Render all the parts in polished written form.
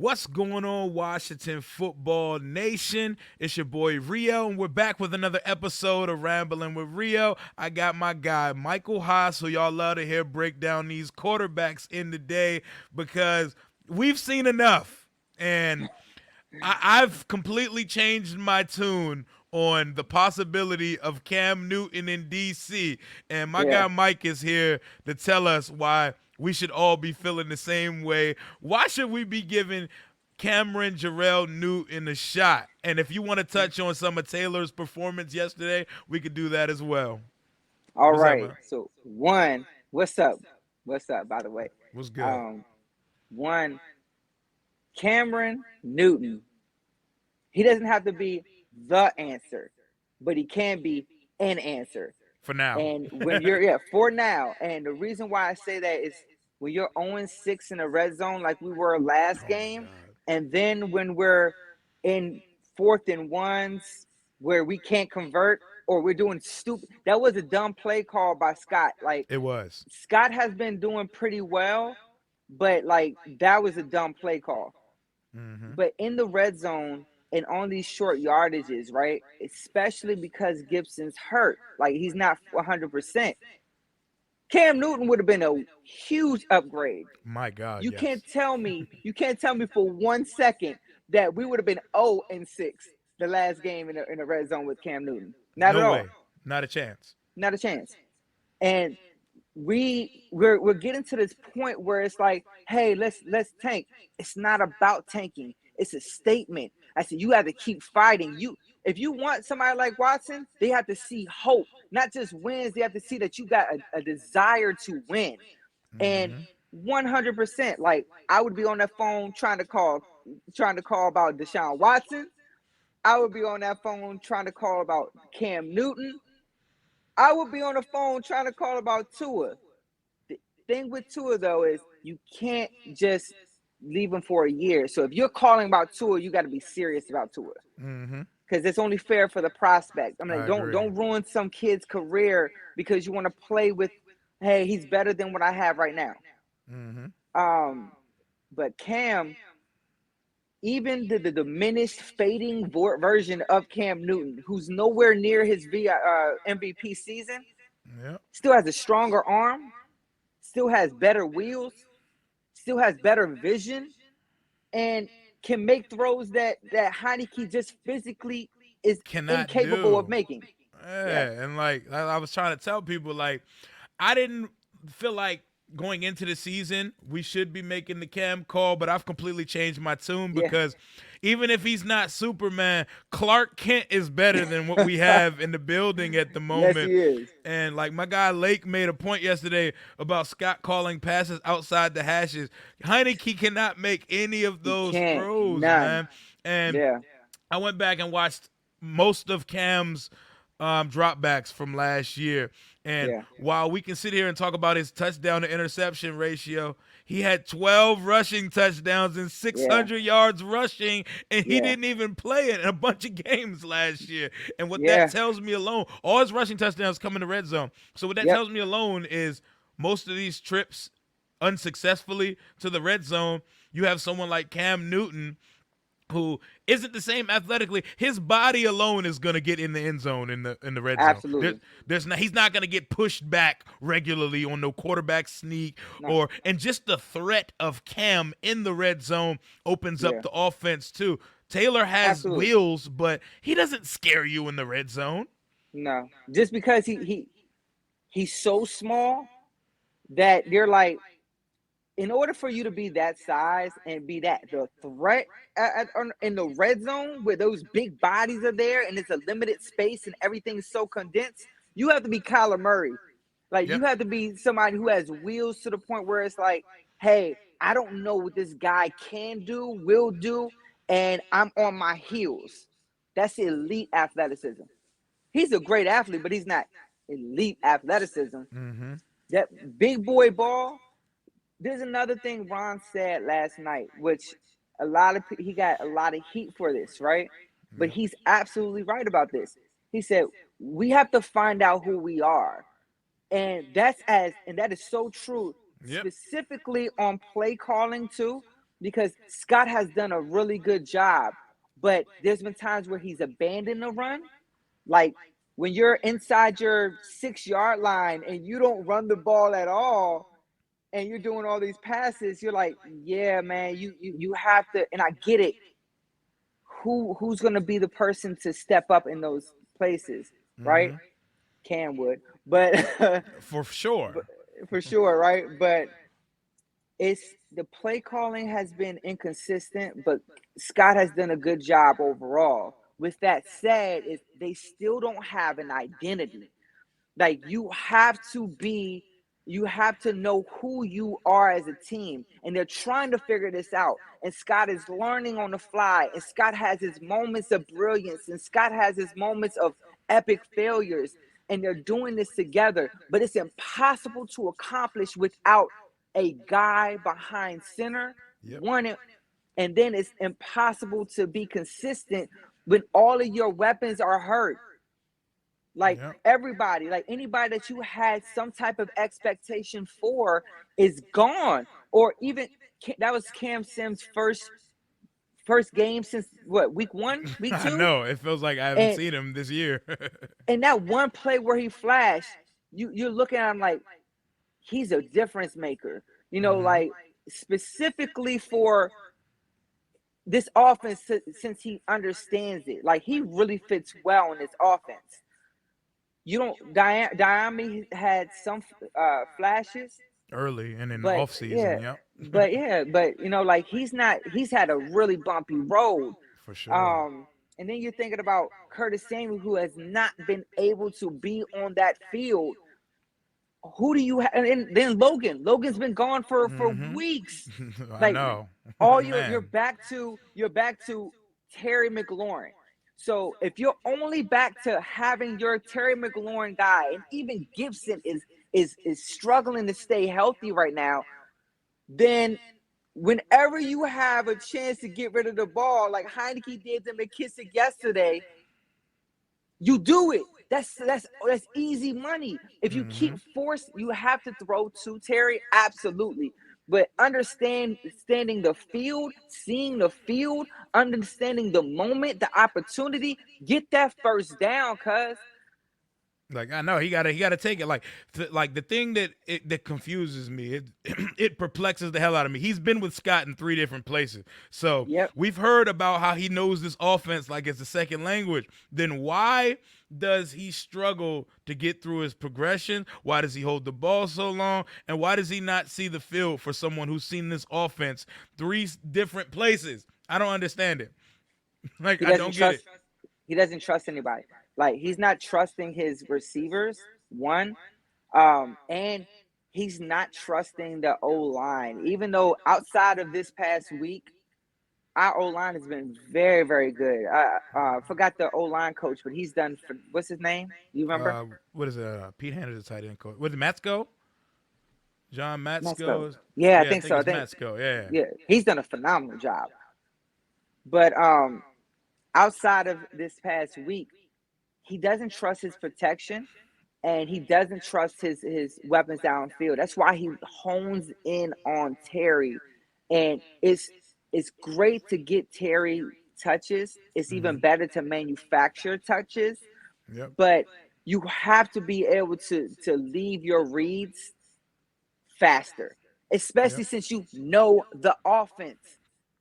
What's going on, Washington Football Nation? It's your boy Rio, and we're back with another episode of Rambling with Rio. I got my guy Michael Haas, who y'all love to hear break down these quarterbacks in the day because we've seen enough. And I've completely changed my tune on the possibility of Cam Newton in DC. And my guy Mike is here to tell us why we should all be feeling the same way. Why should we be giving Cameron JERRELL Newton a shot? And if you want to touch on some of Taylor's performance yesterday, we could do that as well. All right. So one, what's up? What's up, by the way? What's good? One, Cameron Newton. He doesn't have to be the answer, but he can be an answer. For now. And when you're for now. And the reason why I say that is when you're 0-6 in the red zone like we were last game, and then when we're in 4th and 1s where we can't convert or we're doing stupid. That was a dumb play call by Scott. Like it was. Scott has been doing pretty well, but like that was a dumb play call. Mm-hmm. But in the red zone and on these short yardages, right, especially because Gibson's hurt, like he's not 100%. Cam Newton would have been a huge upgrade. My God, you can't tell me for 1 second that we would have been 0-6 the last game in the red zone with Cam Newton. Not at all. Way. Not a chance. Not a chance. And we're getting to this point where it's like, hey, let's tank. It's not about tanking. It's a statement. I said you have to keep fighting. If you want somebody like Watson, they have to see hope, not just wins. They have to see that you got a desire to win. Mm-hmm. And 100%, like I would be on that phone trying to call about Deshaun Watson. I would be on that phone trying to call about Cam Newton. I would be on the phone trying to call about Tua. The thing with Tua, though, is you can't just leave him for a year. So if you're calling about Tua, you got to be serious about Tua. Mm-hmm. Because it's only fair for the prospect. I mean, don't ruin some kid's career because you want to play with, hey, he's better than what I have right now. Mm-hmm. But Cam, even the diminished, fading version of Cam Newton, who's nowhere near his MVP season, still has a stronger arm, still has better wheels, still has better vision, and can make throws that Heineke just physically is incapable of making. Yeah, and like I was trying to tell people, like I didn't feel like going into the season we should be making the Cam call, but I've completely changed my tune because even if he's not Superman, Clark Kent is better than what we have in the building at the moment. Yes, he is. And like my guy Lake made a point yesterday about Scott calling passes outside the hashes. Heineke cannot make any of those throws, man. And I went back and watched most of Cam's dropbacks from last year. And while we can sit here and talk about his touchdown to interception ratio, he had 12 rushing touchdowns and 600 yards rushing, and he didn't even play it in a bunch of games last year. And what that tells me alone, all his rushing touchdowns come in the red zone. So what that tells me alone is most of these trips unsuccessfully to the red zone, you have someone like Cam Newton who isn't the same athletically. His body alone is going to get in the end zone in the red zone. Absolutely. He's not going to get pushed back regularly on no quarterback sneak and just the threat of Cam in the red zone opens up the offense too. Taylor has wheels, but he doesn't scare you in the red zone. No, just because he's so small that they're like, in order for you to be that size and be that the threat in the red zone where those big bodies are there and it's a limited space and everything's so condensed, you have to be Kyler Murray. Like, you Yep. have to be somebody who has wheels to the point where it's like, hey, I don't know what this guy can do, will do, and I'm on my heels. That's elite athleticism. He's a great athlete, but he's not elite athleticism. Mm-hmm. That big boy ball. There's another thing Ron said last night, which he got a lot of heat for this, right? But Yep. he's absolutely right about this. He said, we have to find out who we are. And that is so true, Yep. specifically on play calling too, because Scott has done a really good job. But there's been times where he's abandoned the run. Like when you're inside your 6 yard line and you don't run the ball at all, and you're doing all these passes, you're like, yeah, man, you have to, and I get it. Who's gonna be the person to step up in those places, right? Mm-hmm. Cam would, but For sure. for sure, right? But it's the play calling has been inconsistent, but Scott has done a good job overall. With that said, is they still don't have an identity. Like, you have to know who you are as a team, and they're trying to figure this out. And Scott is learning on the fly, and Scott has his moments of brilliance, and Scott has his moments of epic failures, and they're doing this together. But it's impossible to accomplish without a guy behind center. Yep. One, and then it's impossible to be consistent when all of your weapons are hurt. Like Yep. everybody, like anybody that you had some type of expectation for is gone. Or even that was Cam Sims' first game since what, week 1, week I 2, know. It feels like I haven't and seen him this year. that one play where he flashed, you're looking at him like he's a difference maker. Mm-hmm. Like specifically for this offense, since he understands it, like he really fits well in this offense. You don't, Diami had some flashes, Early and in the but off season. Yep. but like he's had a really bumpy road. For sure. And then you're thinking about Curtis Samuel, who has not been able to be on that field. Who do you have? And then Logan's been gone for Mm-hmm. weeks. I Like, know. all you're Man. back to Terry McLaurin. So if you're only back to having your Terry McLaurin guy, and even Gibson is struggling to stay healthy right now, then whenever you have a chance to get rid of the ball, like Heineke did to McKissick yesterday, you do it. That's easy money. If you Mm-hmm. keep you have to throw to Terry, absolutely. But understanding the field, seeing the field, understanding the moment, the opportunity, get that first down, cuz. Like, I know he gotta take it. Like the thing that confuses me, it perplexes the hell out of me. He's been with Scott in 3 different places, so Yep. we've heard about how he knows this offense like it's a second language. Then why does he struggle to get through his progression? Why does he hold the ball so long? And why does he not see the field for someone who's seen this offense 3 different places? I don't understand it. Like, He I doesn't don't get it. trust he doesn't trust anybody. Like, he's not trusting his receivers, one. And he's not trusting the O line. Even though outside of this past week, our O line has been very, very good. I forgot the O line coach, but he's done. What's his name? You remember? What is it? Pete Handler's the tight end coach. Was it Matsko? John Matsko. Matsko? Yeah, I Yeah, I think think so. I it's think, Matsko. Yeah. yeah, he's done a phenomenal job. But outside of this past week, he doesn't trust his protection, and he doesn't trust his weapons downfield. That's why he hones in on Terry, and it's great to get Terry touches. It's even Mm-hmm. better to manufacture touches, Yep. but you have to be able to leave your reads faster, especially Yep. since you know the offense.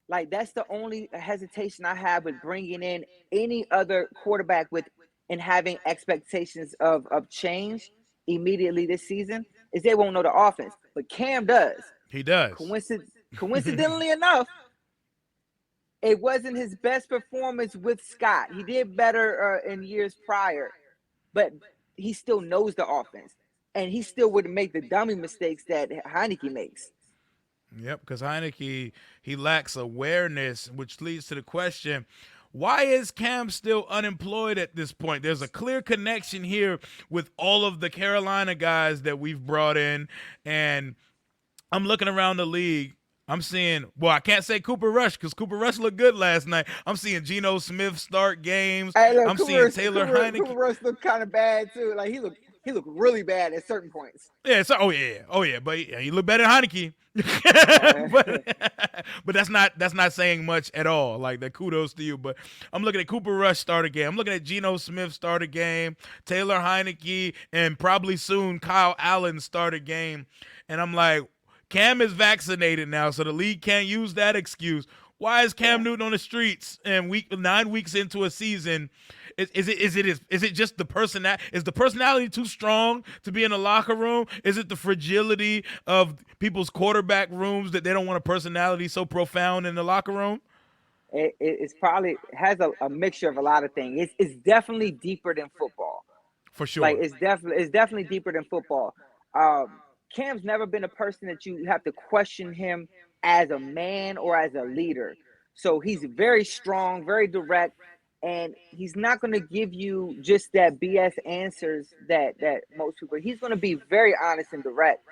Like, that's the only hesitation I have with bringing in any other quarterback with and having expectations of change. immediately this season is they won't know the offense. But Cam does. He does. Coincidentally enough, it wasn't his best performance with Scott. He did better in years prior, but he still knows the offense. And he still wouldn't make the dummy mistakes that Heineke makes. Yep, because Heineke, he lacks awareness, which leads to the question, why is Cam still unemployed at this point? There's a clear connection here with all of the Carolina guys that we've brought in, and I'm looking around the league. I'm seeing, well, I can't say Cooper Rush because Cooper Rush looked good last night. I'm seeing Geno Smith start games. Hey, look, I'm seeing Taylor Heineke. Cooper Rush looked kind of bad too. Like he looked really bad at certain points. Yeah, so oh yeah, but he looked better than Heineke. but that's not saying much at all. Like that, kudos to you. But I'm looking at Cooper Rush start a game. I'm looking at Geno Smith start a game, Taylor Heineke, and probably soon Kyle Allen start a game. And I'm like, Cam is vaccinated now, so the league can't use that excuse. Why is Cam Newton on the streets and 9 weeks into a season? Is it just the personality? Is the personality too strong to be in the locker room? Is it the fragility of people's quarterback rooms that they don't want a personality so profound in the locker room? It's probably has a mixture of a lot of things. It's definitely deeper than football. For sure. Like it's definitely deeper than football. Cam's never been a person that you have to question him as a man or as a leader. So he's very strong, very direct, and he's not going to give you just that BS answers that most people. He's going to be very honest and direct.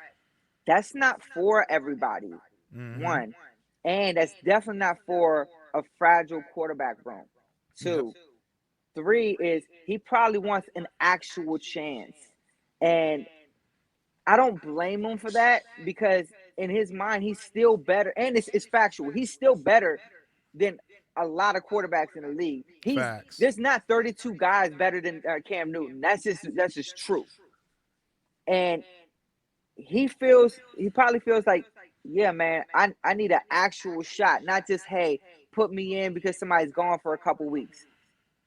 That's not for everybody. Mm-hmm. One, and that's definitely not for a fragile quarterback room. Two, three is he probably wants an actual chance, and I don't blame him for that because in his mind, he's still better. And it's factual. He's still better than a lot of quarterbacks in the league. There's not 32 guys better than Cam Newton. That's just true. And he probably feels like, yeah, man, I need an actual shot, not just, hey, put me in because somebody's gone for a couple weeks.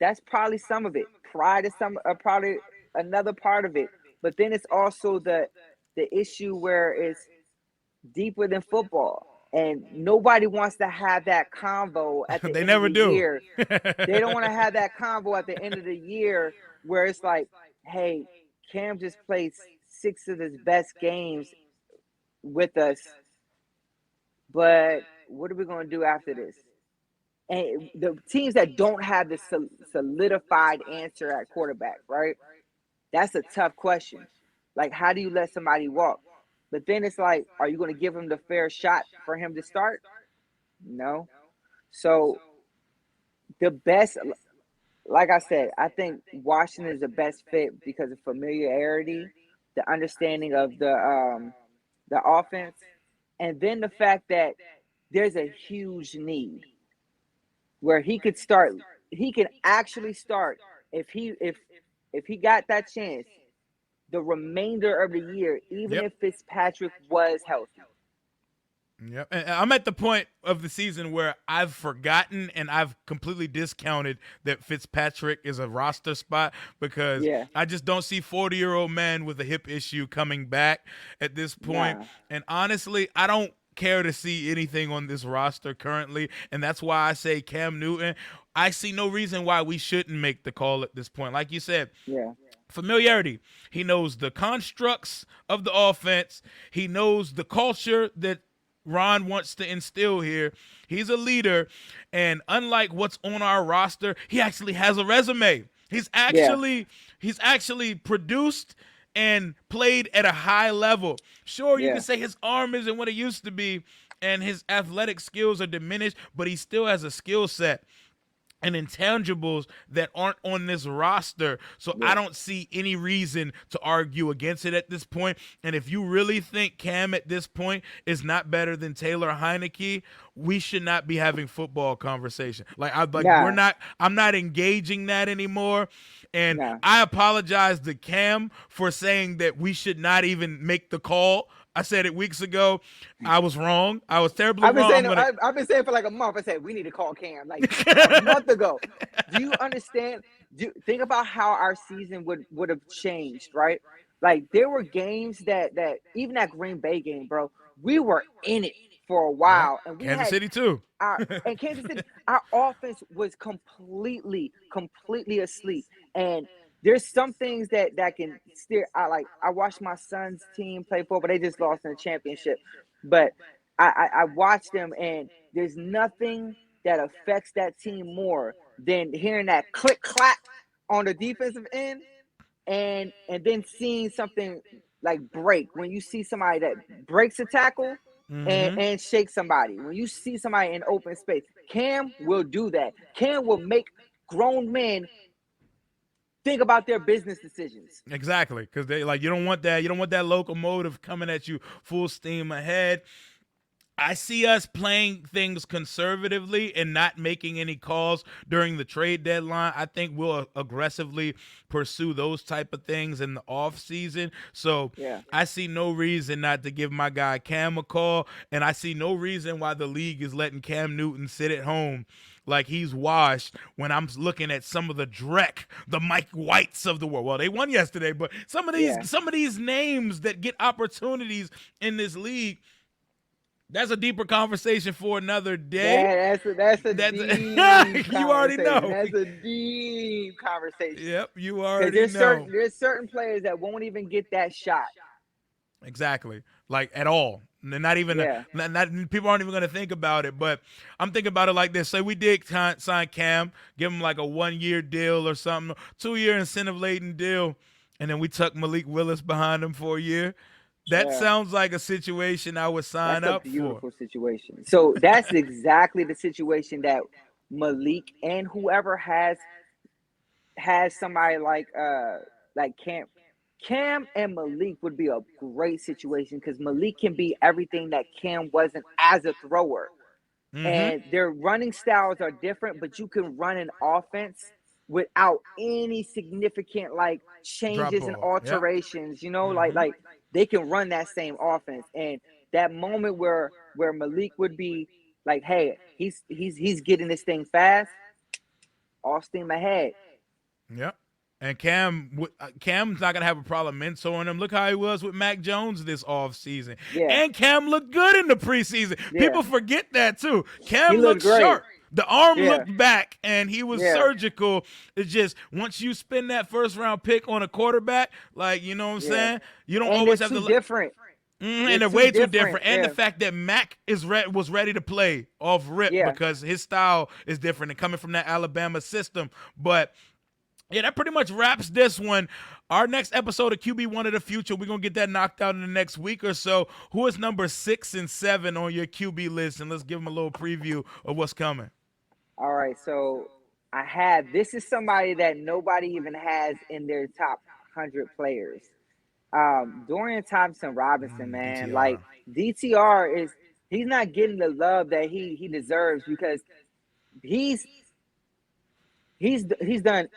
That's probably some of it. Pride is probably another part of it. But then it's also the issue where it's deeper than football, and nobody wants to have that convo at the end of the year. They don't want to have that convo at the end of the year where it's like, hey, Cam just played 6 of his best games with us, but what are we going to do after this? And the teams that don't have the solidified answer at quarterback, right? That's a tough question. Like, how do you let somebody walk? But then it's like, are you going to give him the fair shot for him to start? No. So the best, like I said, I think Washington is the best fit because of familiarity, the understanding of the offense, and then the fact that there's a huge need where he could start. He can actually start if he got that chance the remainder of the year, even if Fitzpatrick was healthy. Yep. And I'm at the point of the season where I've forgotten and I've completely discounted that Fitzpatrick is a roster spot because I just don't see 40-year-old men with a hip issue coming back at this point. Nah. And honestly, I don't care to see anything on this roster currently, and that's why I say Cam Newton. I see no reason why we shouldn't make the call at this point. Like you said, familiarity. He knows the constructs of the offense. He knows the culture that Ron wants to instill here. He's a leader, and unlike what's on our roster, he actually has a resume. He's actually produced and played at a high level. Sure, you can say his arm isn't what it used to be, and his athletic skills are diminished, but he still has a skill set and intangibles that aren't on this roster. So I don't see any reason to argue against it at this point. And if you really think Cam at this point is not better than Taylor Heineke, we should not be having football conversation. I'm not engaging that anymore. And I apologize to Cam for saying that we should not even make the call. I said it weeks ago. I was wrong. I was terribly wrong. I've been saying for like a month. I said we need to call Cam like a month ago. Do you understand? Think about how our season would have changed, right? Like there were games that even that Green Bay game, bro, we were in it for a Yeah. while, and we Kansas had City too. our and Kansas City, our offense was completely asleep. And there's some things that can steer. I watched my son's team play football, but they just lost in the championship. But I watched them, and there's nothing that affects that team more than hearing that click clack on the defensive end, and then seeing something like break. When you see somebody that breaks a tackle and shake somebody, when you see somebody in open space, Cam will do that. Cam will make grown men think about their business decisions. Exactly, because they like you don't want that. You don't want that locomotive coming at you full steam ahead. I see us playing things conservatively and not making any calls during the trade deadline. I think we'll aggressively pursue those type of things in the off season. So Yeah. I see no reason not to give my guy Cam a call, and I see no reason why the league is letting Cam Newton sit at home like he's washed when I'm looking at some of the Drek, the Mike Whites of the world. Well, they won yesterday, but some of these names that get opportunities in this league. That's a deeper conversation for another day. That's a deep You already know. That's a deep conversation. Yep, you already know. There's certain players that won't even get that shot. Exactly, like at all. Not even. Not people aren't even going to think about it. But I'm thinking about it like this: say we did sign Cam, give him like a 1-year deal or something, 2-year incentive laden deal, and then we tuck Malik Willis behind him for a year. That sounds like a situation I would sign up for. That's a beautiful situation. So that's exactly the situation that Malik and whoever has somebody like Cam and Malik would be a great situation because Malik can be everything that Cam wasn't as a thrower. And their running styles are different, but you can run an offense without any significant like changes and alterations. You know, like they can run that same offense. And that moment where Malik would be like, hey, he's getting this thing fast, all steam ahead. Yep. And Cam's not going to have a problem mentoring him. Look how he was with Mac Jones this offseason. Yeah. And Cam looked good in the preseason. Yeah. People forget that too. Cam looked great. Sharp. The arm looked back, and he was surgical. It's just once you spend that first-round pick on a quarterback, like, you know what I'm saying? You don't always have to look different. And they're way too different. And the fact that Mac was ready to play off rip because his style is different and coming from that Alabama system. But yeah, that pretty much wraps this one. Our next episode of QB1 of the Future, we're going to get that knocked out in the next week or so. Who is number 6 and 7 on your QB list? And let's give them a little preview of what's coming. All right, so this is somebody that nobody even has in their top 100 players. Dorian Thompson-Robinson, man. DTR. Like, DTR he's not getting the love that he deserves because he's done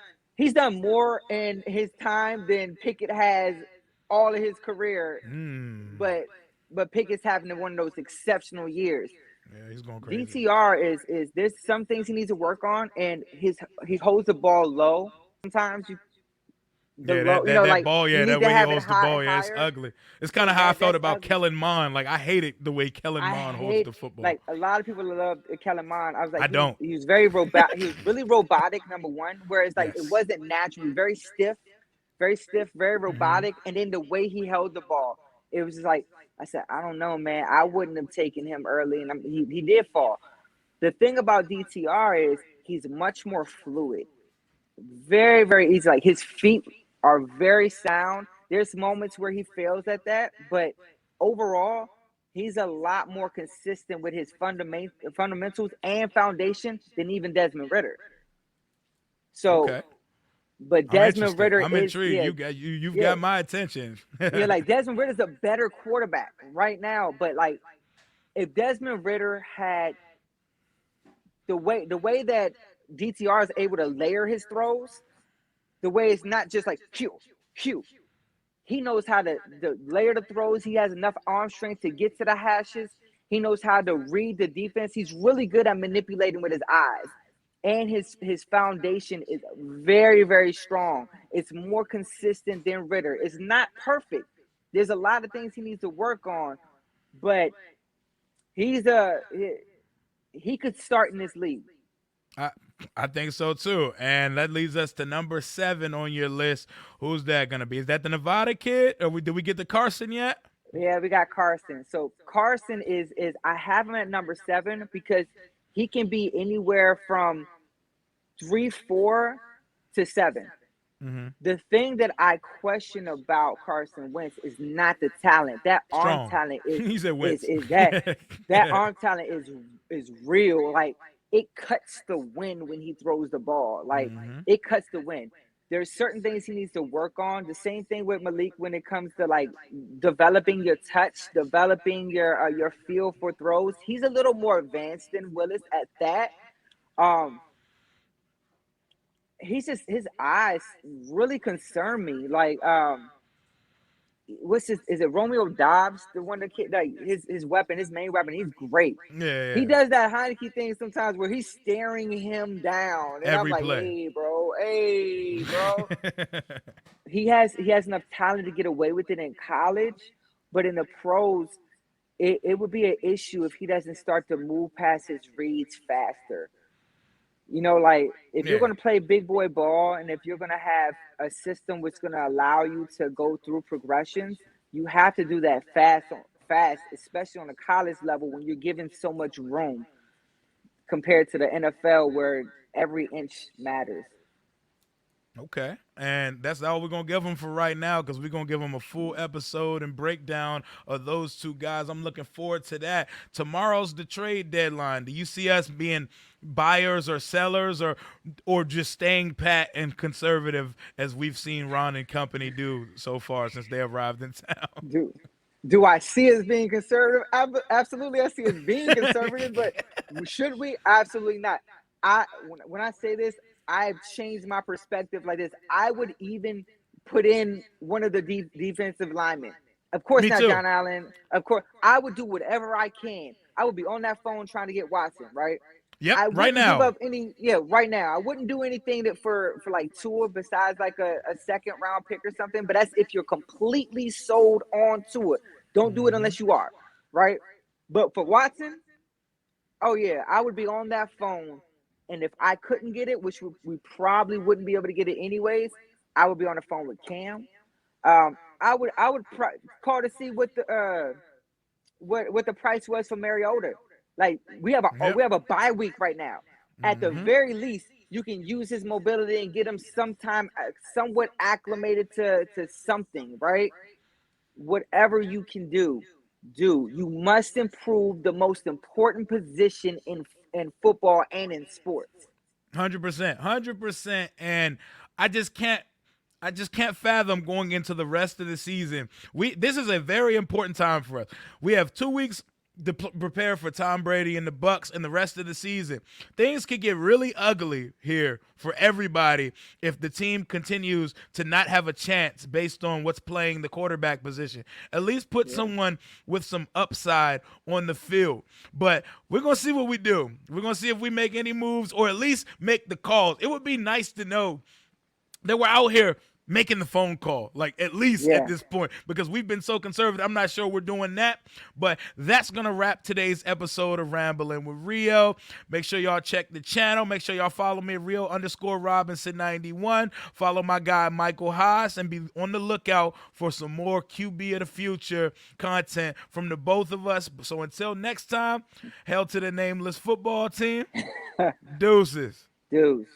more in his time than Pickett has all of his career. But Pickett's having one of those exceptional years. Yeah, he's going crazy. DTR is there's some things he needs to work on, and he holds the ball low. Sometimes that ball, that way he holds the ball, it's ugly. It's kind of how I felt about ugly. Kellen Mond. Like I hated the way Kellen Mond holds the football. Like a lot of people love Kellen Mond. I was like, I don't. He was very robotic. He was really robotic. Number one, whereas like it wasn't natural. Very stiff, very robotic. And then the way he held the ball, it was just like I said, I don't know, man. I wouldn't have taken him early, and he did fall. The thing about DTR is he's much more fluid, very, very easy. Like his feet are very sound. There's moments where he fails at that, but overall, he's a lot more consistent with his fundamentals and foundation than even Desmond Ritter. So, but Desmond Ritter, I'm intrigued. You've got my attention. Like Desmond Ritter's a better quarterback right now, but like if Desmond Ritter had the way that DTR is able to layer his throws, the way it's not just like pew. He knows how to layer the throws. He has enough arm strength to get to the hashes. He knows how to read the defense. He's really good at manipulating with his eyes. and his foundation is very, very strong. It's more consistent than Ritter. It's not perfect. There's a lot of things he needs to work on, but he's he could start in this league. I think so too. And that leads us to number 7 on your list. Who's that going to be? Is that the Nevada kid? Or did we get to Carson yet? Yeah, we got Carson. So Carson is I have him at number 7 because he can be anywhere from 3, 4 to 7. Mm-hmm. The thing that I question about Carson Wentz is not the talent. That arm talent is he said Wentz. is that arm talent is real. Like, it cuts the wind when he throws the ball. Like, it cuts the wind. There's certain things he needs to work on. The same thing with Malik when it comes to like developing your touch, developing your feel for throws. He's a little more advanced than Willis at that. He's just, his eyes really concern me. Like, is it Romeo Dobbs, the one that kid, like his weapon, his main weapon? He's great. Yeah. He does that Heineke thing sometimes where he's staring him down, and every I'm like, play. Hey, bro. he has enough talent to get away with it in college, but in the pros, it would be an issue if he doesn't start to move past his reads faster. You know, like, if you're going to play big boy ball and if you're going to have a system which is going to allow you to go through progressions, you have to do that fast, especially on the college level when you're given so much room compared to the NFL where every inch matters. Okay. And that's all we're going to give them for right now, because we're going to give them a full episode and breakdown of those two guys. I'm looking forward to that. Tomorrow's the trade deadline. Do you see us being buyers or sellers, or just staying pat and conservative as we've seen Ron and company do so far since they arrived in town? Do I see us being conservative? Absolutely, I see us being conservative, but should we? Absolutely not. When I say this, I've changed my perspective like this. I would even put in one of the defensive linemen. Of course, not John Allen. Of course, I would do whatever I can. I would be on that phone trying to get Watson, right? Yep, right now. Right now. I wouldn't do anything for like Tua besides like a second round pick or something. But that's if you're completely sold on Tua. Don't do it unless you are, right? But for Watson, oh yeah, I would be on that phone. And if I couldn't get it, which we probably wouldn't be able to get it anyways, I would be on the phone with Cam. I would call to see what the price was for Mariota. Like, we have a bye week right now. At the very least, you can use his mobility and get him somewhat acclimated to something, right? Whatever you can do. You must improve the most important position in football and in sports. 100%. And I just can't fathom going into the rest of the season. This is a very important time for us. We have 2 weeks to prepare for Tom Brady and the Bucks and the rest of the season. Things could get really ugly here for everybody if the team continues to not have a chance based on what's playing the quarterback position. At least put someone with some upside on the field. But we're going to see what we do. We're going to see if we make any moves, or at least make the calls. It would be nice to know that we're out here making the phone call, like, at least at this point, because we've been so conservative. I'm not sure we're doing that. But that's going to wrap today's episode of Rambling with Rio. Make sure y'all check the channel. Make sure y'all follow me at Rio_Robinson91. Follow my guy Michael Haas, and be on the lookout for some more QB of the future content from the both of us. So until next time, hail to the nameless football team. Deuces. Deuce.